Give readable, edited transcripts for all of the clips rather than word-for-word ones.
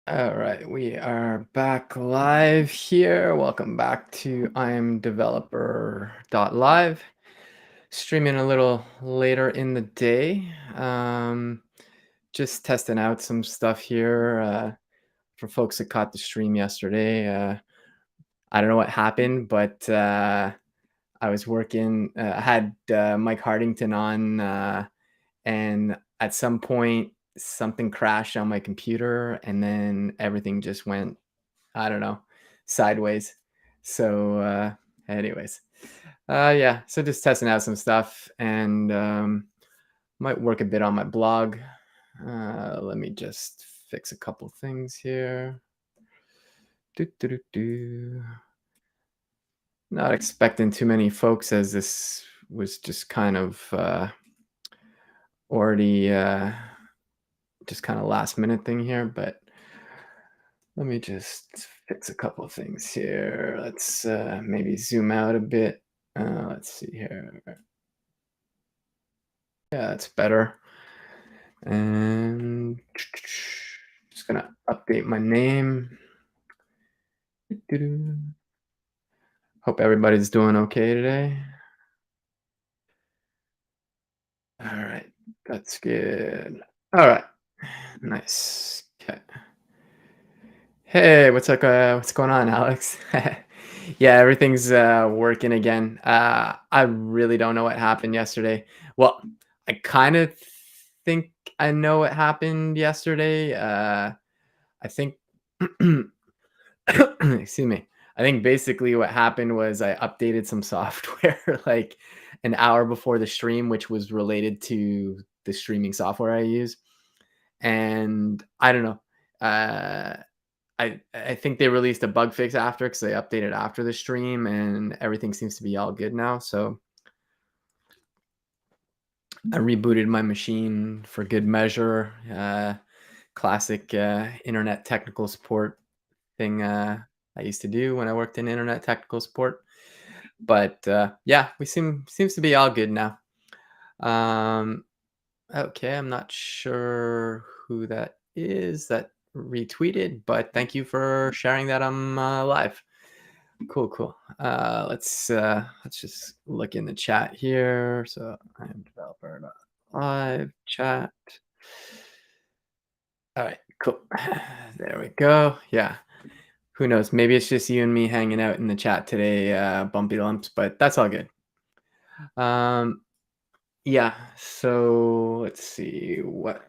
All right, we are back live here. Welcome back to I'm Developer.live. Streaming a little later in the day. Just testing out some stuff here for folks that caught the stream yesterday. I don't know what happened, but I was working. I had Mike Hardington on, and at some point, something crashed on my computer, and then everything just went, I don't know, sideways. So, anyways, yeah. So just testing out some stuff, and might work a bit on my blog. Let me just fix a couple things here. Do, do, do, do. Not expecting too many folks, as this was just kind of already just kind of last minute thing here, but let me just fix a couple of things here. Let's maybe zoom out a bit. Let's see here. Yeah, that's better. And just gonna update my name. Doo-doo. Hope everybody's doing okay today. All right, that's good. All right, nice. Okay. Hey, what's up? What's going on, Alex? Yeah, everything's working again. I really don't know what happened yesterday. Well, I kind of think I know what happened yesterday. I think, excuse me. I think basically what happened was I updated some software like an hour before the stream, which was related to the streaming software I use. And I don't know. Uh, I think they released a bug fix after because they updated after the stream, and everything seems to be all good now. So I rebooted my machine for good measure. Classic internet technical support thing I used to do when I worked in internet technical support. But yeah, we seems to be all good now. Um, okay, I'm not sure who that is that retweeted, but thank you for sharing that I'm live. Cool, cool. Let's just look in the chat here. So I am developer live chat. All right, cool. There we go. Yeah. Who knows? Maybe it's just you and me hanging out in the chat today, bumpy lumps, but that's all good. Um, yeah. So let's see, what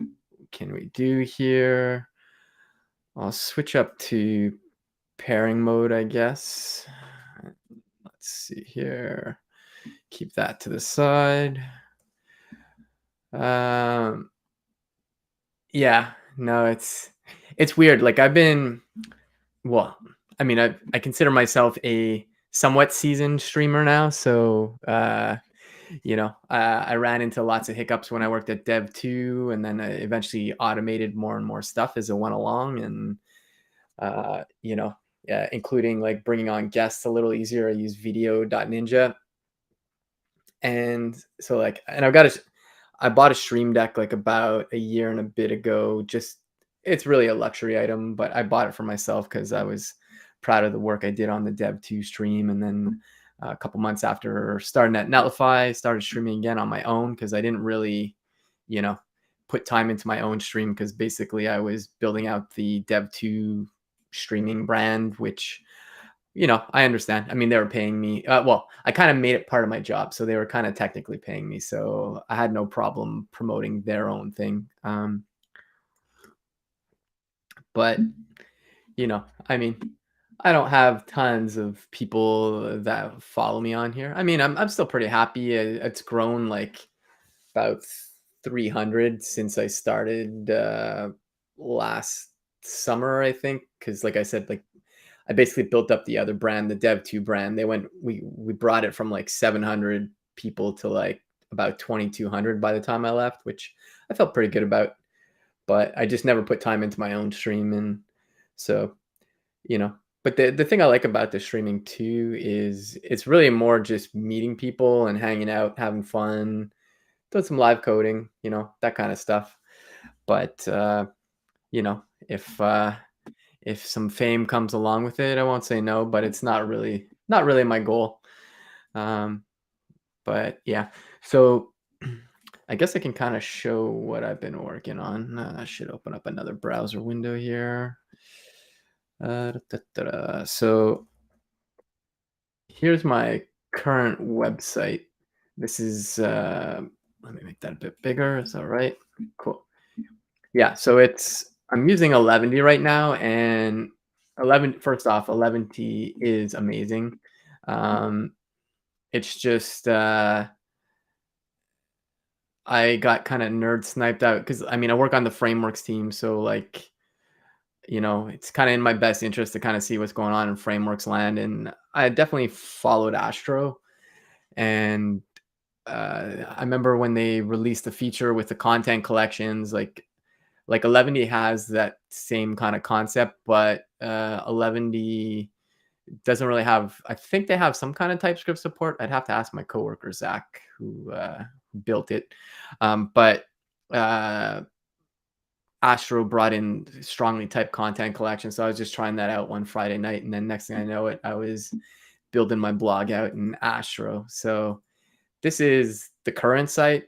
can we do here? I'll switch up to pairing mode, I guess. Let's see here. Keep that to the side. Um, yeah, no, it's weird. Like I've been, well, I mean, I consider myself a somewhat seasoned streamer now, so I ran into lots of hiccups when I worked at Dev 2, and then I eventually automated more and more stuff as it went along, and yeah, including like bringing on guests a little easier. I use Video.Ninja, and so like, and I bought a stream deck like about a year and a bit ago. Just it's really a luxury item, but I bought it for myself because I was proud of the work I did on the Dev 2 stream. And then a couple months after starting at Netlify, started streaming again on my own because I didn't really, you know, put time into my own stream because basically I was building out the Dev 2 streaming brand, which I understand. I mean, they were paying me. Well, I kind of made it part of my job, so they were kind of technically paying me. So I had no problem promoting their own thing. But I mean, I don't have tons of people that follow me on here. I mean, I'm still pretty happy. It's grown like about 300 since I started last summer, I think. Because, like I said, like I basically built up the other brand, the Dev 2 brand. We brought it from like 700 people to like about 2,200 by the time I left, which I felt pretty good about. But I just never put time into my own stream, and so you know. But the thing I like about the streaming too is it's really more just meeting people and hanging out, having fun, doing some live coding, that kind of stuff. But you know, if if some fame comes along with it, I won't say no, but it's not really my goal. Um, but yeah, so I guess I can kind of show what I've been working on. I should open up another browser window here. So here's my current website. This is, let me make that a bit bigger. Is that right? Cool. Yeah. So I'm using 11D right now, and first off, 11T is amazing. Um, it's just, I got kind of nerd sniped out because I mean, I work on the frameworks team. So, like, it's kind of in my best interest to kind of see what's going on in frameworks land. And I definitely followed Astro. And I remember when they released the feature with the content collections, like 11D has that same kind of concept, but 11D doesn't really have. I think they have some kind of TypeScript support. I'd have to ask my coworker Zach, who built it. But Astro brought in strongly typed content collection, so I was just trying that out one Friday night, and then next thing I know it, I was building my blog out in Astro. So this is the current site,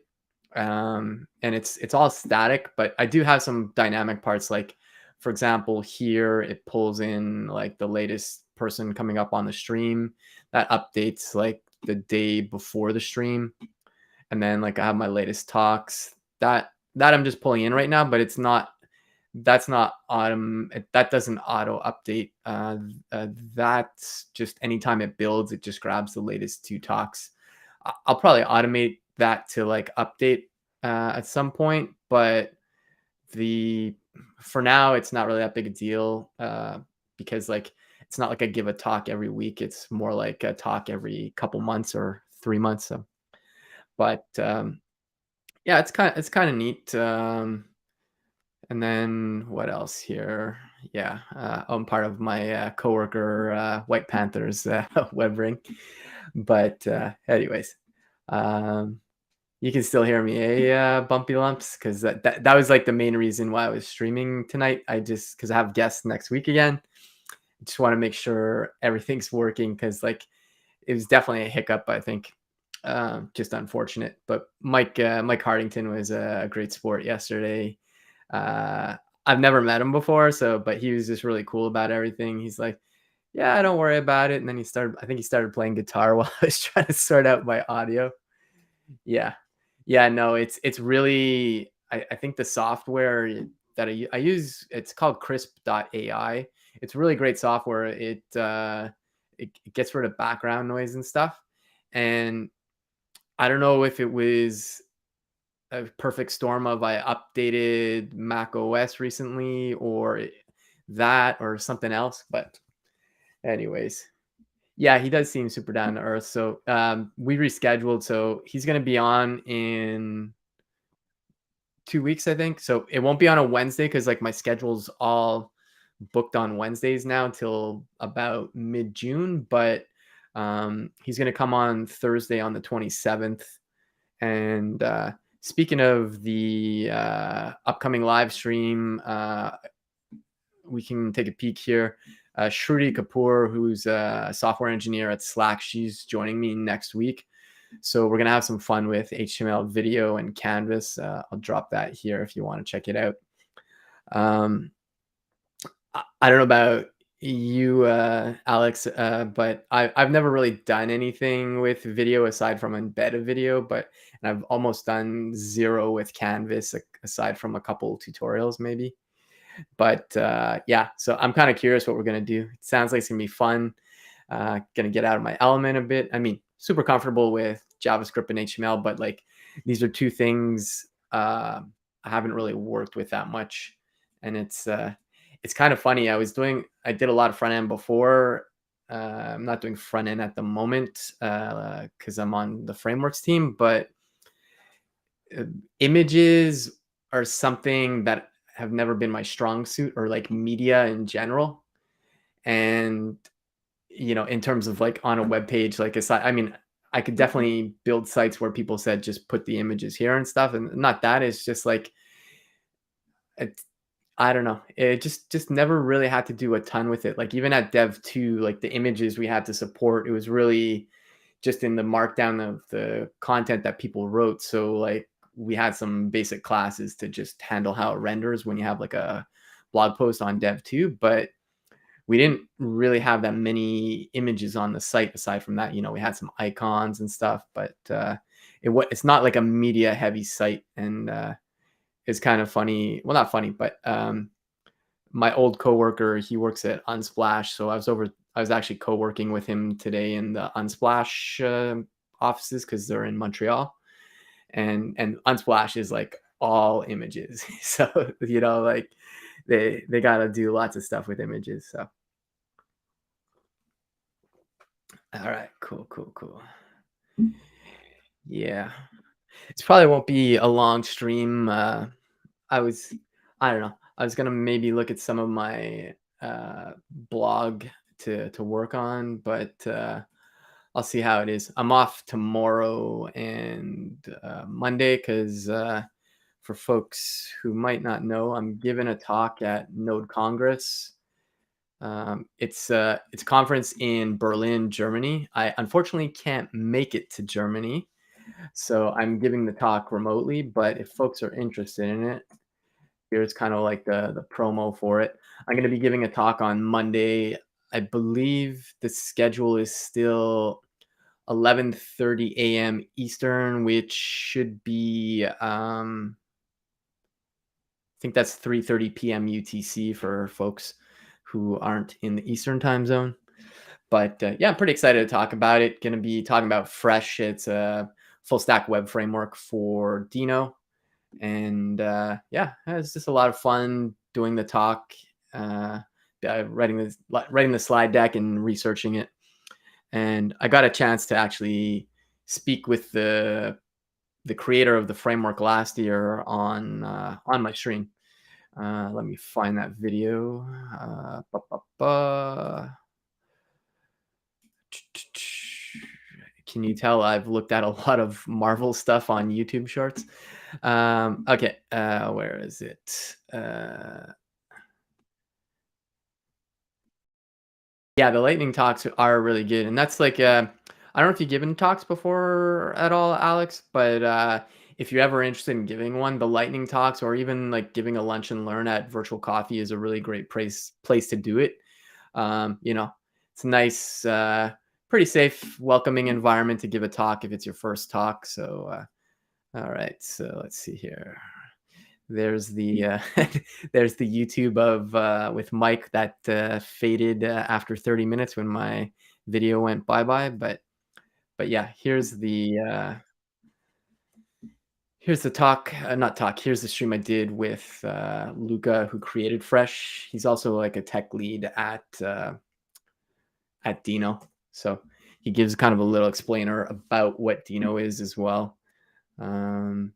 and it's all static, but I do have some dynamic parts. Like, for example, here it pulls in like the latest person coming up on the stream that updates like the day before the stream, and then like I have my latest talks that I'm just pulling in right now, but it's not that's not that doesn't auto update. That's just anytime it builds, it just grabs the latest two talks. I'll probably automate that to like update at some point, but the for now it's not really that big a deal because like it's not like I give a talk every week. It's more like a talk every couple months or 3 months. So, but yeah, it's kind of neat. And then what else here? Yeah, I'm part of my coworker White Panthers web ring. But anyways, um, you can still hear me, Bumpy Lumps, because that was like the main reason why I was streaming tonight. Because I have guests next week again. I just want to make sure everything's working because like it was definitely a hiccup, I think. Just unfortunate. But Mike Hardington was a great sport yesterday. Uh, I've never met him before, but he was just really cool about everything. He's like, "Yeah, don't worry about it." And then I think he started playing guitar while I was trying to sort out my audio. Yeah. Yeah, no, it's really I think the software that I use, it's called crisp.ai. It's really great software. It gets rid of background noise and stuff. And I don't know if it was a perfect storm of I updated Mac OS recently or that or something else, but anyways. Yeah, he does seem super down to earth. So we rescheduled. So he's going to be on in 2 weeks, I think. So it won't be on a Wednesday because like my schedule's all booked on Wednesdays now till about mid-June. But he's going to come on Thursday on the 27th. And speaking of the upcoming live stream, we can take a peek here. Shruti Kapoor, who's a software engineer at Slack, she's joining me next week. So we're going to have some fun with HTML video and Canvas. I'll drop that here if you want to check it out. I don't know about you, Alex, but I've never really done anything with video aside from embedded video, and I've almost done zero with Canvas aside from a couple tutorials maybe. But yeah, so I'm kind of curious what we're going to do. It sounds like it's going to be fun. Going to get out of my element a bit. I mean, super comfortable with JavaScript and HTML, but like these are two things I haven't really worked with that much. And it's kind of funny. I did a lot of front end before. I'm not doing front end at the moment because I'm on the frameworks team, but images are something that have never been my strong suit, or like media in general. And in terms of like on a web page, like I mean, I could definitely build sites where people said just put the images here and stuff, and not that. It's just like I don't know. It just never really had to do a ton with it. Like even at Dev 2, like the images we had to support, it was really just in the markdown of the content that people wrote. So like we had some basic classes to just handle how it renders when you have like a blog post on Dev 2, but we didn't really have that many images on the site aside from that. We had some icons and stuff, but it's not like a media heavy site. And it's kind of funny. Well, not funny, but my old coworker, he works at Unsplash, so I was actually co-working with him today in the Unsplash offices because they're in Montreal, and Unsplash is like all images. So like they got to do lots of stuff with images. So all right, cool, cool, cool. Yeah, it probably won't be a long stream. I was, I don't know. I was gonna maybe look at some of my blog to work on, but I'll see how it is. I'm off tomorrow and Monday because for folks who might not know, I'm giving a talk at Node Congress. It's a conference in Berlin, Germany. I unfortunately can't make it to Germany, so I'm giving the talk remotely. But if folks are interested in it, here's kind of like the promo for it. I'm going to be giving a talk on Monday. I believe the schedule is still 11:30 a.m. Eastern, which should be I think that's 3:30 p.m. UTC for folks who aren't in the Eastern time zone. But yeah, I'm pretty excited to talk about it. Going to be talking about Fresh. It's a full stack web framework for Dino. And yeah, it's just a lot of fun doing the talk, uh, writing the slide deck and researching it. And I got a chance to actually speak with the creator of the framework last year on my stream. Let me find that video. Ba, ba, ba. Can you tell I've looked at a lot of Marvel stuff on YouTube Shorts? Okay, where is it? Yeah, the lightning talks are really good, and that's like I don't know if you've given talks before at all, Alex, but if you're ever interested in giving one, the lightning talks or even like giving a lunch and learn at Virtual Coffee is a really great place to do it. It's a nice, pretty safe, welcoming environment to give a talk if it's your first talk. So, all right, so let's see here. There's the there's the YouTube of with Mike that faded after 30 minutes when my video went bye bye. But yeah, here's the talk, not talk. Here's the stream I did with Luca, who created Fresh. He's also like a tech lead at Dino, so he gives kind of a little explainer about what Dino is as well. Um,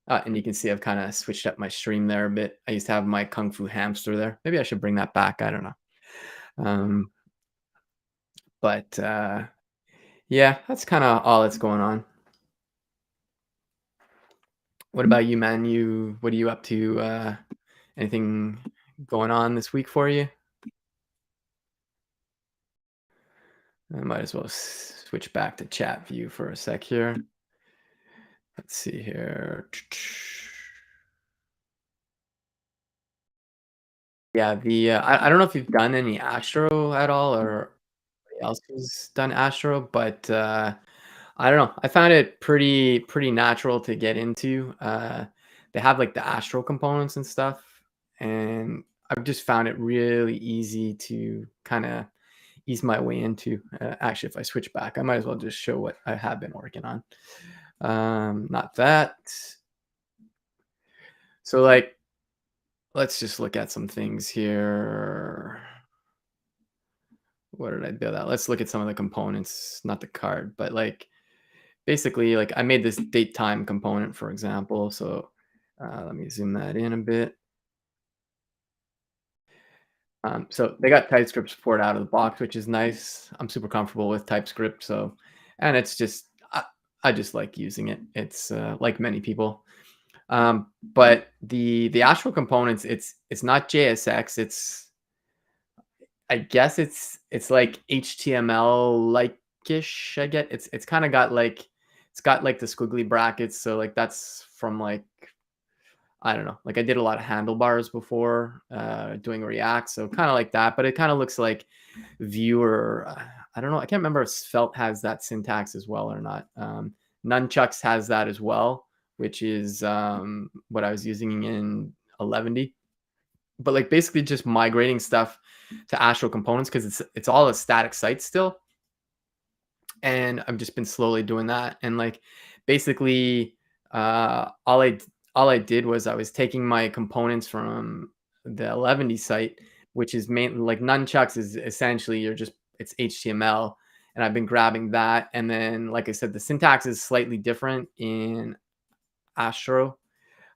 and you can see I've kind of switched up my stream there a bit. I used to have my Kung Fu hamster there. Maybe I should bring that back. I don't know. Um, but yeah, that's kind of all that's going on. What about you, man? What are you up to? Anything going on this week for you? I might as well switch back to chat view for a sec here. Let's see here. Yeah, I don't know if you've done any Astro at all or anybody else who's done Astro, but I don't know. I found it pretty natural to get into. They have like the Astro components and stuff, and I've just found it really easy to kind of ease my way into. Actually, if I switch back, I might as well just show what I have been working on. Not that. So like, let's just look at some things here. What did I build out? Let's look at some of the components, not the card, but like basically, like I made this date time component, for example. So let me zoom that in a bit. So they got TypeScript support out of the box, which is nice. I'm super comfortable with TypeScript. So, and it's just, I just like using it. It's like many people. But the Astro components, it's not JSX. I guess it's like HTML like ish. I get it's kind of got like it's got like the squiggly brackets. So like that's from like I don't know. Like I did a lot of handlebars before doing React, so kind of like that. But it kind of looks like Vue or I don't know. I can't remember if Svelte has that syntax as well or not. Nunchucks has that as well, which is what I was using in 11D. But like basically just migrating stuff to Astro components because it's all a static site still, and I've just been slowly doing that. And like basically, uh, all I all I did was I was taking my components from the 11D site, which is mainly like nunchucks is essentially you're just it's HTML, and I've been grabbing that. And then, like I said, the syntax is slightly different in Astro.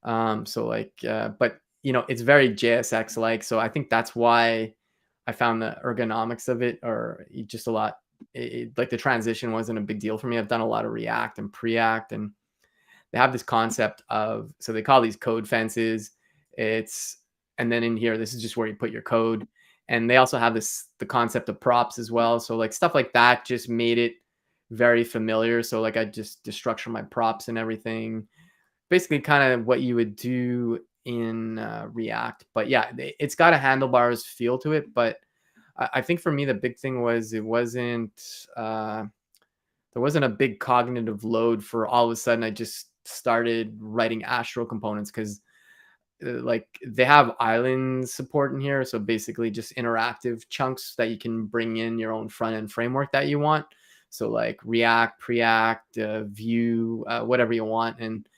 So like, but it's very JSX like. So I think that's why I found the ergonomics of it or just a lot. Like the transition wasn't a big deal for me. I've done a lot of React and Preact, and they have this concept of so they call these code fences. It's and then in here, this is just where you put your code, and they also have the concept of props as well. So like stuff like that just made it very familiar. So like I just structure my props and everything basically kind of what you would do in React. But yeah, it's got a handlebars feel to it. But I think for me, the big thing was it wasn't there wasn't a big cognitive load for all of a sudden I just started writing Astro components because like they have island support in here. So basically just interactive chunks that you can bring in your own front end framework that you want. So like React, Preact, Vue, whatever you want. And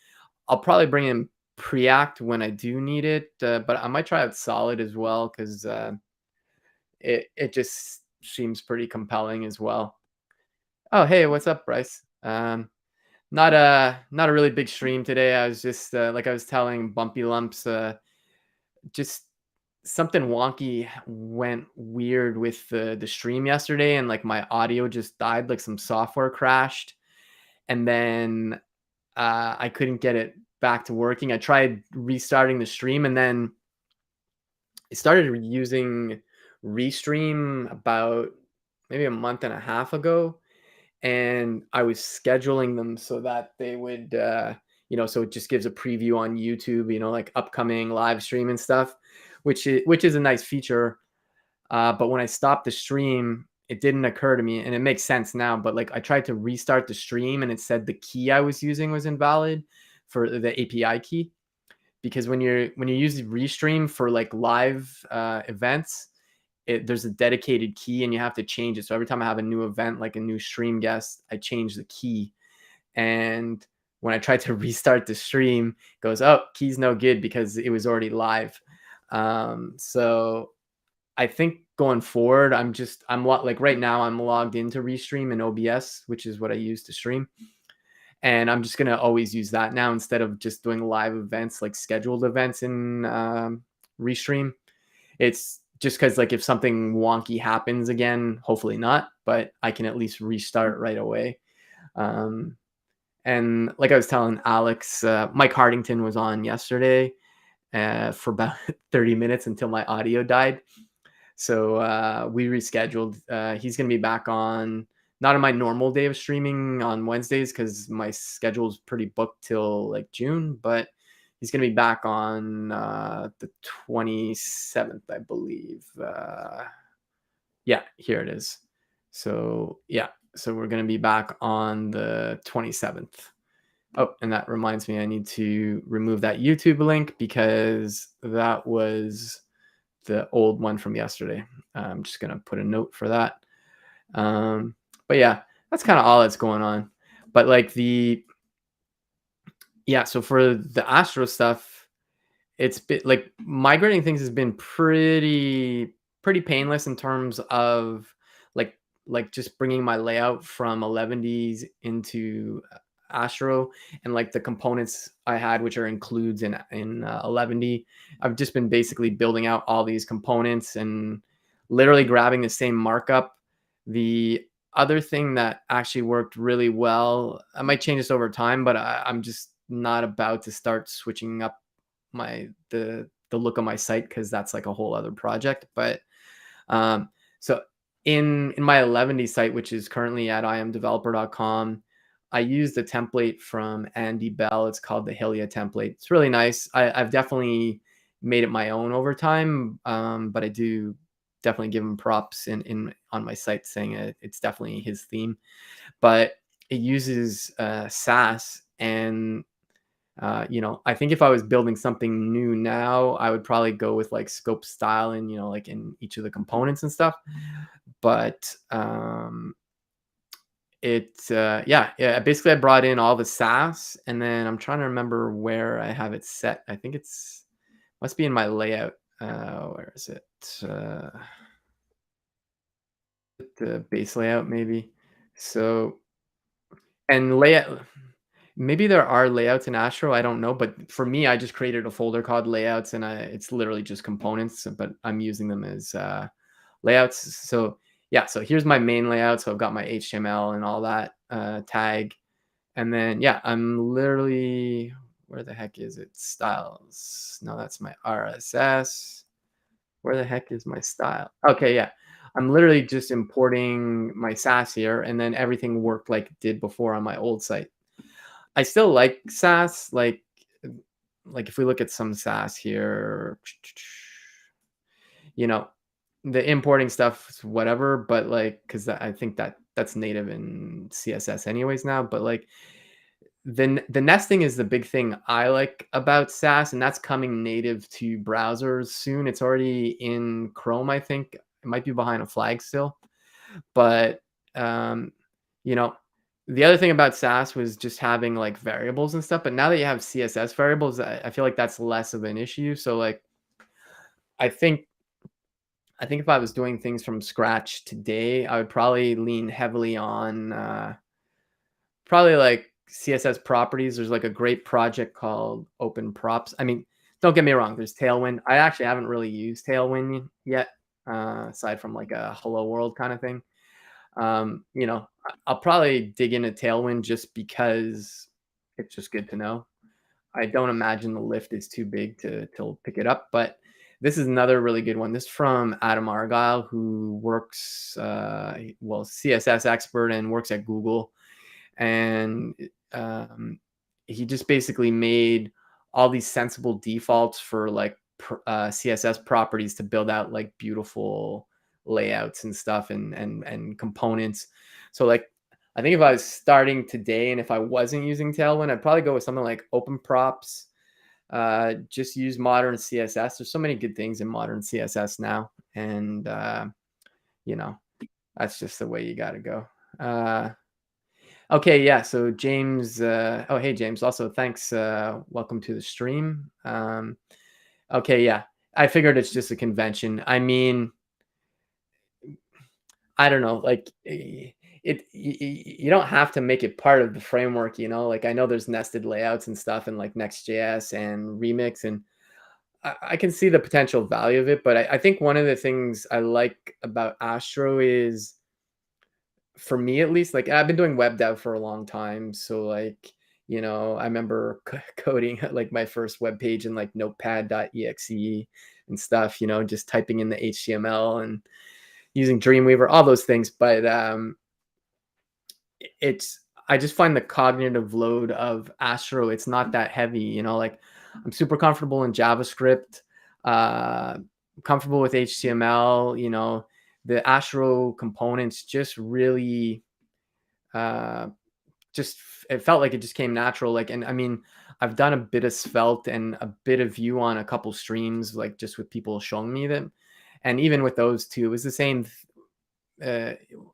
I'll probably bring in Preact when I do need it, but I might try out Solid as well because it just seems pretty compelling as well. Oh, hey, what's up, Bryce? Not a really big stream today. I was just like I was telling Bumpy Lumps, just something wonky went weird with the stream yesterday, and like my audio just died, like some software crashed, and then I couldn't get it back to working. I tried restarting the stream and then I started using Restream about maybe a month and a half ago. And I was scheduling them so that they would, so it just gives a preview on YouTube, like upcoming live stream and stuff, which is a nice feature. But when I stopped the stream, it didn't occur to me, and it makes sense now. But like I tried to restart the stream, and it said the key I was using was invalid for the API key. Because when you use Restream for like live events, there's a dedicated key, and you have to change it. So every time I have a new event, like a new stream guest, I change the key. And when I tried to restart the stream, it goes, "Oh, key's no good," because it was already live. So I think going forward, like right now I'm logged into Restream and OBS, which is what I use to stream. And I'm just gonna always use that now instead of just doing live events, like scheduled events in Restream. It's just because like if something wonky happens again, hopefully not, but I can at least restart right away. Um, and like I was telling Alex, Mike Hardington was on yesterday for about 30 minutes until my audio died. So we rescheduled. He's going to be back on not on my normal day of streaming on Wednesdays because my schedule is pretty booked till like June, but he's going to be back on the 27th, I believe. Yeah, here it is. So yeah, so we're going to be back on the 27th. Oh, and that reminds me, I need to remove that YouTube link because that was the old one from yesterday. I'm just gonna put a note for that. But yeah, that's kind of all that's going on. But like so for the Astro stuff, it's been like migrating things has been pretty painless in terms of like just bringing my layout from 11Ds into Astro and like the components I had, which are includes in 11D. I've just been basically building out all these components and literally grabbing the same markup. The other thing that actually worked really well, I might change this over time, but I'm just not about to start switching up the look of my site because that's like a whole other project. But um, so in my 11D site, which is currently at imdeveloper.com, I used a template from Andy Bell. It's called the Hylia template. It's really nice. I've definitely made it my own over time, but I do definitely give him props in on my site saying it's definitely his theme. But it uses SAS, and I think if I was building something new now, I would probably go with like scope style and like in each of the components and stuff. But yeah, basically I brought in all the SAS, and then I'm trying to remember where I have it set. I think it's must be in my layout. Where is it? The base layout maybe. So and layout. Maybe there are layouts in Astro, I don't know, but for me, I just created a folder called layouts, and it's literally just components, but I'm using them as layouts. So yeah, so here's my main layout. So I've got my HTML and all that tag, and then yeah, I'm literally where the heck is it? Styles. No, that's my RSS. Where the heck is my style? Okay, yeah. I'm literally just importing my SAS here, and then everything worked like it did before on my old site. I still like SAS, like if we look at some SAS here, you know, the importing stuff is whatever, but like because I think that's native in CSS anyways now, but like the nesting is the big thing I like about SAS, and that's coming native to browsers soon. It's already in Chrome, I think. It might be behind a flag still, but um, you know, the other thing about SAS was just having like variables and stuff. But now that you have CSS variables, I feel like that's less of an issue. So like, I think I think if I was doing things from scratch today, I would probably lean heavily on probably like CSS properties. There's like a great project called Open Props. I mean, don't get me wrong. There's Tailwind. I actually haven't really used Tailwind yet, aside from like a Hello World kind of thing. I'll probably dig into Tailwind just because it's just good to know. I don't imagine the lift is too big to pick it up, but this is another really good one. This is from Adam Argyle, who works CSS expert and works at Google, and um, he just basically made all these sensible defaults for like CSS properties to build out like beautiful layouts and stuff and components. So like I think if I was starting today and if I wasn't using Tailwind, I'd probably go with something like Open Props. Just use modern CSS. There's so many good things in modern CSS now, and you know that's just the way you got to go. Okay, yeah. So James, oh hey James, also thanks. Welcome to the stream. Okay, yeah. I figured it's just a convention. I mean, I don't know, like you don't have to make it part of the framework, Like I know there's nested layouts and stuff in like Next.js and Remix, and I can see the potential value of it. But I think one of the things I like about Astro is, for me at least, like I've been doing web dev for a long time, so like I remember coding like my first web page in like Notepad.exe and stuff, just typing in the HTML and using Dreamweaver, all those things. But it's I just find the cognitive load of Astro, it's not that heavy, like I'm super comfortable in JavaScript, uh, comfortable with HTML, the Astro components just really uh, just it felt like it just came natural. Like, and I mean, I've done a bit of Svelte and a bit of Vue on a couple streams, like just with people showing me them. And even with those two, it was the same.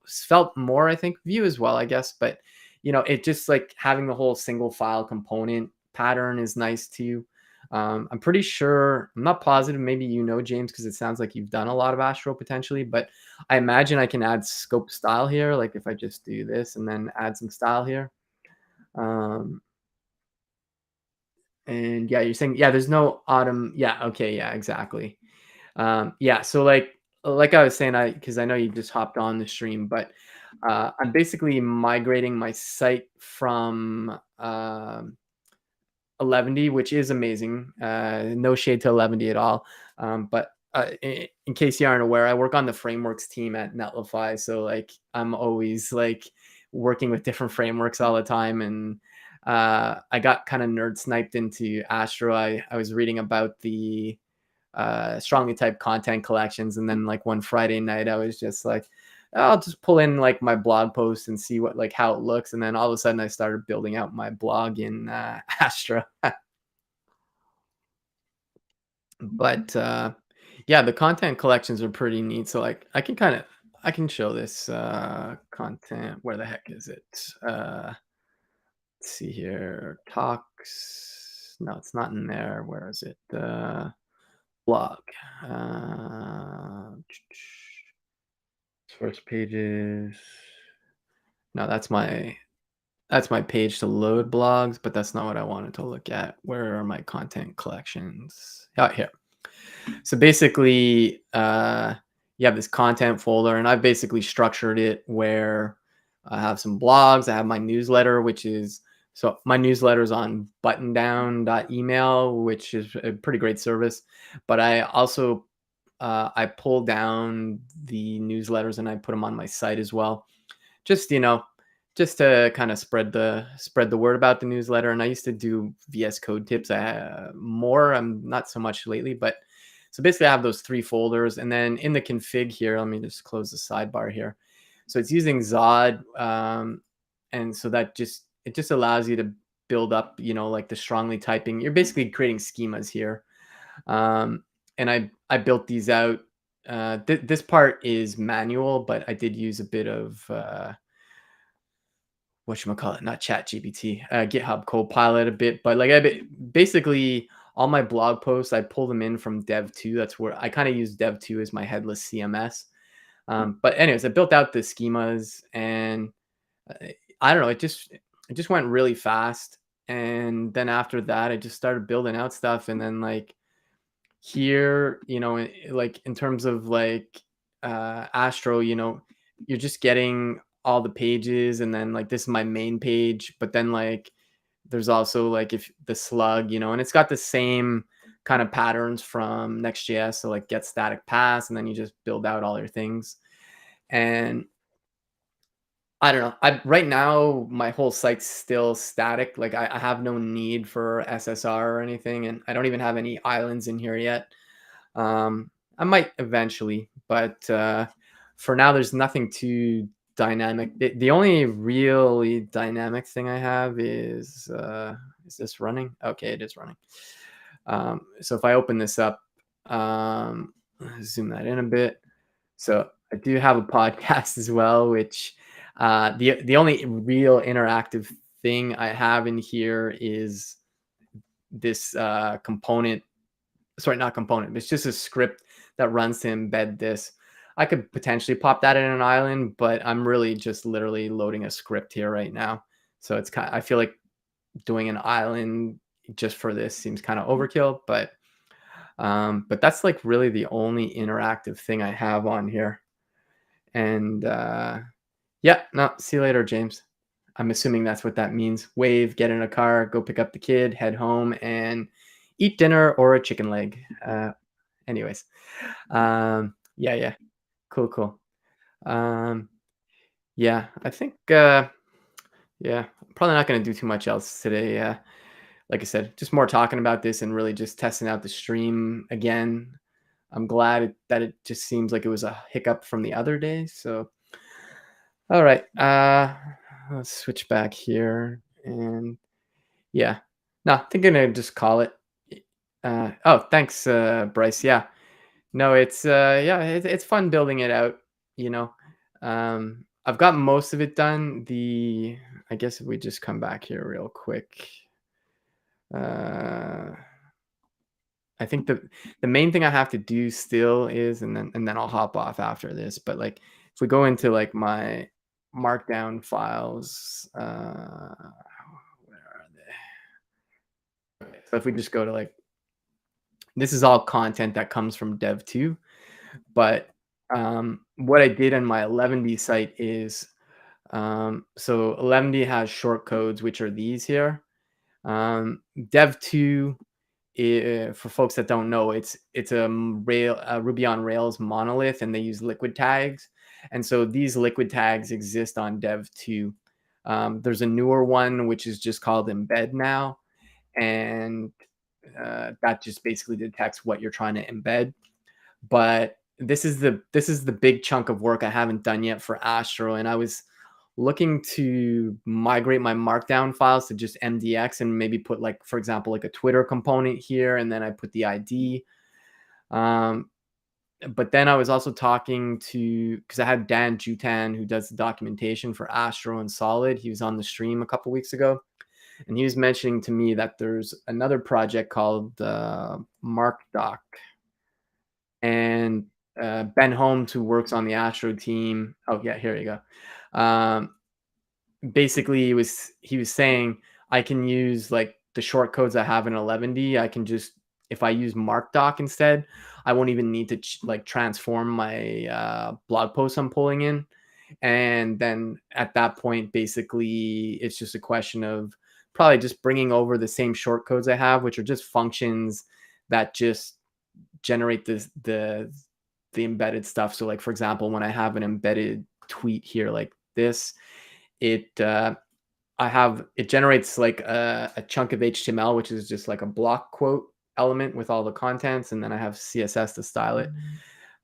Felt more, I think, Vue as well, I guess. But it just like having the whole single file component pattern is nice too. I'm pretty sure, I'm not positive, maybe James, because it sounds like you've done a lot of Astro potentially, but I imagine I can add scope style here, like if I just do this and then add some style here. Um, and yeah, you're saying, yeah, there's no autumn. Yeah, okay, yeah, exactly. Yeah, so like I was saying, because I know you just hopped on the stream, but I'm basically migrating my site from 11D, which is amazing. No shade to 11D at all. But in case you aren't aware, I work on the frameworks team at Netlify. So like I'm always like working with different frameworks all the time. And I got kind of nerd sniped into Astro. I was reading about the strongly typed content collections. And then like one Friday night, I was just like, I'll just pull in like my blog post and see what like how it looks. And then all of a sudden I started building out my blog in Astra. But yeah, the content collections are pretty neat. So like I can show this content. Where the heck is it? Let's see here. Talks. No, it's not in there. Where is it? Blog. Uh, Source pages. No, that's my page to load blogs, but that's not what I wanted to look at. Where are my content collections? Out here. So basically, you have this content folder, and I've basically structured it where I have some blogs. I have my newsletter, which is so my newsletter is on buttondown.email, which is a pretty great service. But I also I pull down the newsletters and I put them on my site as well. Just just to kind of spread the word about the newsletter. And I used to do VS Code tips. More. I'm not so much lately, but so basically I have those three folders, and then in the config here, let me just close the sidebar here. So it's using Zod, and so that it just allows you to build up, like the strongly typing. You're basically creating schemas here, and I built these out. This part is manual, but I did use a bit of whatchamacallit, not Chat GPT, GitHub Copilot a bit, but like basically all my blog posts, I pull them in from Dev 2. That's where I kind of use Dev 2 as my headless CMS. But anyways, I built out the schemas, and uh, I don't know, it just went really fast. And then after that, I just started building out stuff. And then like here, like in terms of like Astro, you're just getting all the pages, and then like this is my main page, but then like there's also like if the slug, and it's got the same kind of patterns from Next.js. So like get static pass, and then you just build out all your things. And I don't know. I right now my whole site's still static. Like I have no need for SSR or anything, and I don't even have any islands in here yet. I might eventually, but for now, there's nothing too dynamic. The only really dynamic thing I have is this running? Okay, it is running. So if I open this up, zoom that in a bit. So I do have a podcast as well, which the only real interactive thing I have in here is this component. Sorry, not component. It's just a script that runs to embed this. I could potentially pop that in an island, but I'm really just literally loading a script here right now. So it's I feel like doing an island just for this seems kind of overkill, but that's like really the only interactive thing I have on here. And yeah, no, see you later, James. I'm assuming that's what that means. Wave, get in a car, go pick up the kid, head home, and eat dinner or a chicken leg. Anyways, yeah, yeah, cool, cool. Um, yeah, I think, yeah, probably not going to do too much else today. Like I said, just more talking about this and really just testing out the stream again. I'm glad that it just seems like it was a hiccup from the other day. So, all right, let's switch back here, and yeah, no, I think I'm gonna just call it. Oh, thanks, Bryce. Yeah, no, yeah, it's fun building it out. You know, I've got most of it done. I guess if we just come back here real quick, uh, I think the main thing I have to do still is, and then I'll hop off after this. But like, if we go into like my markdown files, where are they? Okay, so if we just go to like, this is all content that comes from Dev 2. But what I did on my 11D site is, so 11D has short codes, which are these here. Dev 2, for folks that don't know, it's a Ruby on Rails monolith, and they use liquid tags. And so these liquid tags exist on Dev 2. There's a newer one which is just called embed now, and that just basically detects what you're trying to embed. But this is the big chunk of work I haven't done yet for Astro, and I was looking to migrate my markdown files to just MDX and maybe put, like, for example, like a Twitter component here, and then I put the ID. Um, but then I was also talking to, because I had Dan Jutan, who does the documentation for Astro and Solid. He was on the stream a couple weeks ago, and he was mentioning to me that there's another project called MarkDoc, and Ben Holmes, who works on the Astro team. Oh yeah, here you go. Basically, he was saying I can use, like, the short codes I have in 11D. I can just, if I use MarkDoc instead, I won't even need to like transform my blog posts I'm pulling in. And then at that point, basically, it's just a question of probably just bringing over the same short codes I have, which are just functions that just generate the embedded stuff. So, like, for example, when I have an embedded tweet here like this, it it generates like a chunk of HTML, which is just like a block quote element with all the contents, and then I have CSS to style it.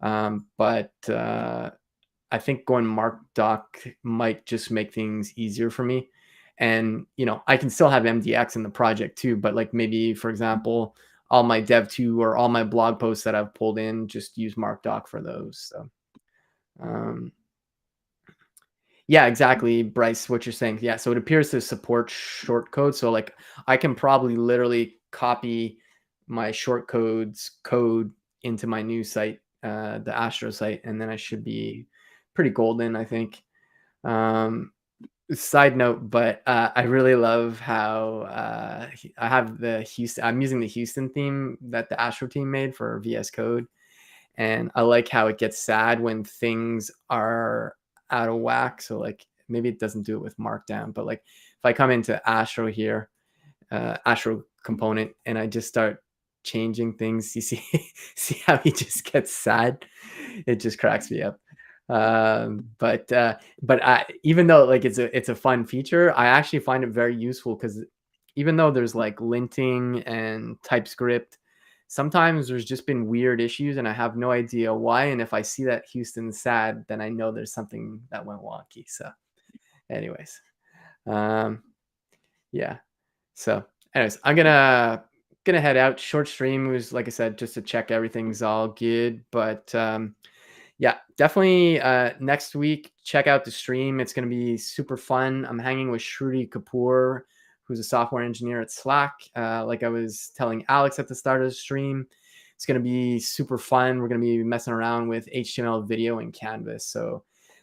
But I think going MarkDoc might just make things easier for me. And, I can still have MDX in the project too, but, like, maybe, for example, all my dev2 or all my blog posts that I've pulled in, just use MarkDoc for those. So, um, yeah, exactly, Bryce, what you're saying. Yeah, so it appears to support short code. So, like, I can probably literally copy my short codes code into my new site, the Astro site, and then I should be pretty golden, I think. Um, Side note, but I really love how I have the Houston. I'm using the Houston theme that the Astro team made for VS Code, and I like how it gets sad when things are out of whack. So, like, maybe it doesn't do it with Markdown, but, like, if I come into Astro here, Astro component, and I just start changing things, you see, see how he just gets sad. It just cracks me up. But even though, like, it's a fun feature, I actually find it very useful, because even though there's, like, linting and TypeScript, sometimes there's just been weird issues and I have no idea why. And if I see that Houston's sad, then I know there's something that went wonky. So, anyways, um, yeah. So, anyways, I'm gonna head out. Short stream was, like I said, just to check everything's all good. But yeah, definitely next week, check out the stream. It's going to be super fun. I'm hanging with Shruti Kapoor, who's a software engineer at Slack. Like I was telling Alex at the start of the stream, it's going to be super fun. We're going to be messing around with HTML video and Canvas. So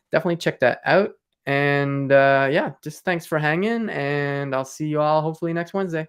definitely check that out. And yeah, just thanks for hanging, and I'll see you all hopefully next Wednesday.